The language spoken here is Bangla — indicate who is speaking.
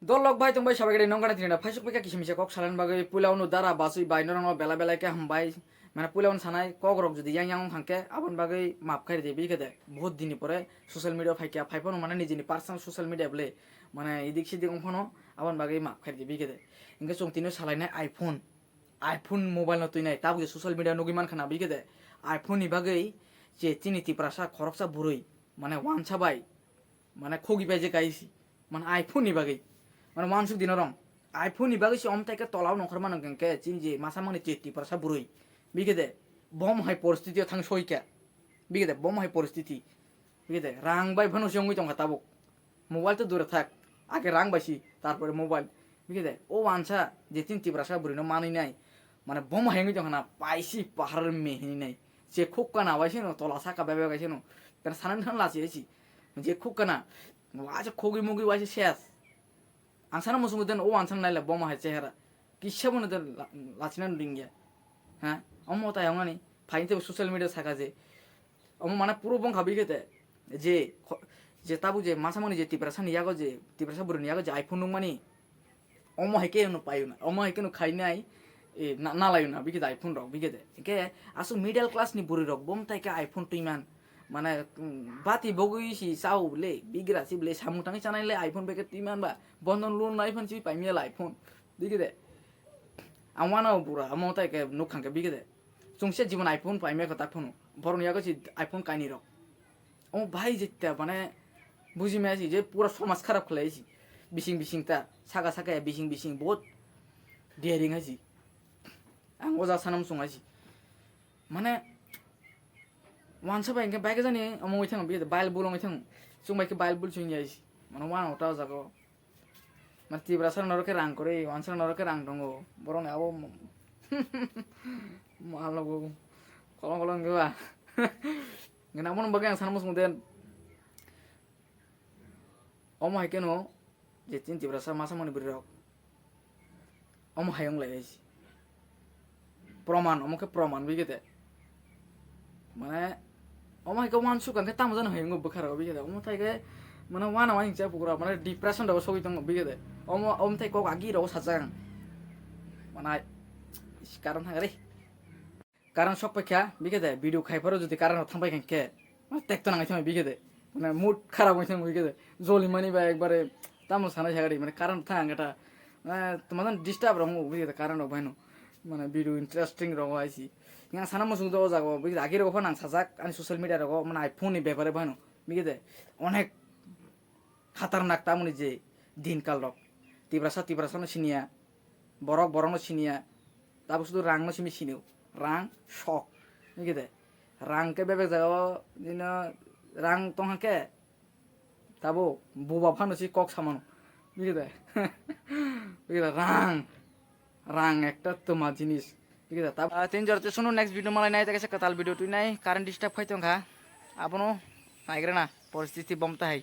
Speaker 1: Dolok bai tong bai sabai gede nongkana tinda faisuk peka kisih kok salan bagai pulau nu dara basui bai norong bela bela ke hambai mana pulau nu sanai kok rok jodi yang hangke abon bagai map khai de bi kede बहुत दिन pore social media faika faipon mana nijini personal social media ble mana idik sidik ongkono abon bagai map khai de bi kede ingke song tino salai iPhone mobile no tuinai tabu social media nugi man khana bi kede iPhone ni bagai je tini ti prasa khoroksa burui mana wan sabai mana khogi bai je kaisi mana iPhone ni bagai mana mansuk dinorong iPhone ni bagai si om taike tolaw nongkhor man gengke jinji masa mangni ti prasa burui bi kede bom hai poristiti thang soike bi kede bom hai poristiti bi kede rang bai phano songui tong tabuk mobile তো দূরে থাক আগে রাং বাইছি তারপরে মোবাইল বুঝলে ও আনসা যে তিন তিব্রাসা বুড়িনো মানি নাই মানে বম হেঙ্গি যখন না পাইছি পাহাড়ের মেহিনি নাই যে খুব কানা বাইছি নো তলা সাকা বেবে গাইছে নো কেন সানান ঠান লাচিয়েছি যে খুব কানা আজ খগি মুগি বাইছে শেষ আনসানা মুসুম দেন ও আনসান নাইলে বম হয় চেহারা কিসা বনে দেন লাচিনা ডিঙ্গিয়া হ্যাঁ অম তাই অঙ্গানি ফাইনতে সোশ্যাল মিডিয়া থাকা যে অম মানে পুরো বং খাবি খেতে যে যে তাবু যে মাসামনি যে তিব্রাসা নিয়াগো যে তিব্রাসা বুড়ি নিয়াগো যে আইফোন নুং মানি অম হাইকে নো পাইও না অম হাইকে নো খাই নাই এ না লাইও না বিকে আইফোন রক বিকে দে কে আসু মিডল ক্লাস নি বুড়ি রক বম তাইকে আইফোন তুইমান মানে বাতি বগুইছি চাও বলে বিগ্রাসি বলে সামুটাঙি চানাইলে আইফোন বেকে তুইমান বা বন্ধন লোন আইফোন চি পাইমিয়াল আইফোন বিকে দে আমানাও বুড়া আম তাইকে নুখাঙ্কে বিকে দে চংসে জীবন আইফোন পাইমিয়া কথা ফোন বড় নিয়াগো চি আইফোন কাইনি রক ও ভাই যেতে মানে বুঝি মেয়াছি যে পুরো সমাজ খারাপ খেলাইছি বিশিং বিশিংটা সাকা সাকায় বিশিং বিশিং বহুত ডিয়ারিং আছি আং অজা সানাম সঙ্গাইছি মানে ওয়ান সাবাই ইনকে বাইকে জানি অমই থাং বিয়ে বাইল বুলং থাং চুং বাইকে বাইল বুল চুং যাইছি মানে ওয়ান ওটা জাগো মানে তিব্রাসার নরকে রাং করে ওয়ান সার নরকে রাং দङ বরং আবো মালগো কলং কলং গেবা নামন বাগে আং সানাম সঙ্গ দেন অম হাইকে নো যে তিন তিব্রাসা মাসামনি বুড়ি রক অম হাইং লাইছি প্রমাণ অমকে প্রমাণ বিগেতে মানে অম হাইকে ওয়ান সুকানকে তাম জানো হাইং বখার বিগেতে অম থাইকে মানে ওয়ান ওয়ান ইনচা পুকুরা মানে ডিপ্রেশন দাও সগি দङ বিগেতে অম থাই কক আগি রাও সাজাং মানে কারণ হাগারে কারণ সব পেখা বিগেতে ভিডিও খাইপারো যদি কারণ থামবাই কেনকে মানে টেকতো নাঙাই থামাই বিগেতে মানে মুড খারাপ হয়েছে বিগেতে জলি মানি বা একবারে তামো সানাই সাগারি মানে কারণ থাং এটা মানে তোমার ডিস্টার্ব রঙ বিগেতে কারণ ভাইনো মানে ভিডিও ইন্টারেস্টিং রঙ আইছি ইয়া সানা মসুং তো যাগো বিগেতে আগি রগো ফান সাজাক আনি সোশ্যাল মিডিয়া রগো মানে আইফোন নি ব্যাপারে ভাইনো বিগেতে অনেক খাতারনাক তামনি যে দিনকাল রক তিব্রাসা নো সিনিয়া বরক বরং সিনিয়া তারপর শুধু রাং নো সিমি সিনিও রাং শক বিগেতে রাংকে বেবে যাগো দিন রাং তংহাকে তাবো বুবা ফানুছি কক সামানো বুঝলে বুঝলে রাং একটা তোমার জিনিস বুঝলে তা তিন জরতে শুনো নেক্সট ভিডিও মালাই নাই তাকে কাতাল ভিডিও তুই নাই কারেন্ট ডিস্টার্ব খাইতো খা আপনো নাইগ্রে না পরিস্থিতি বমতা হাই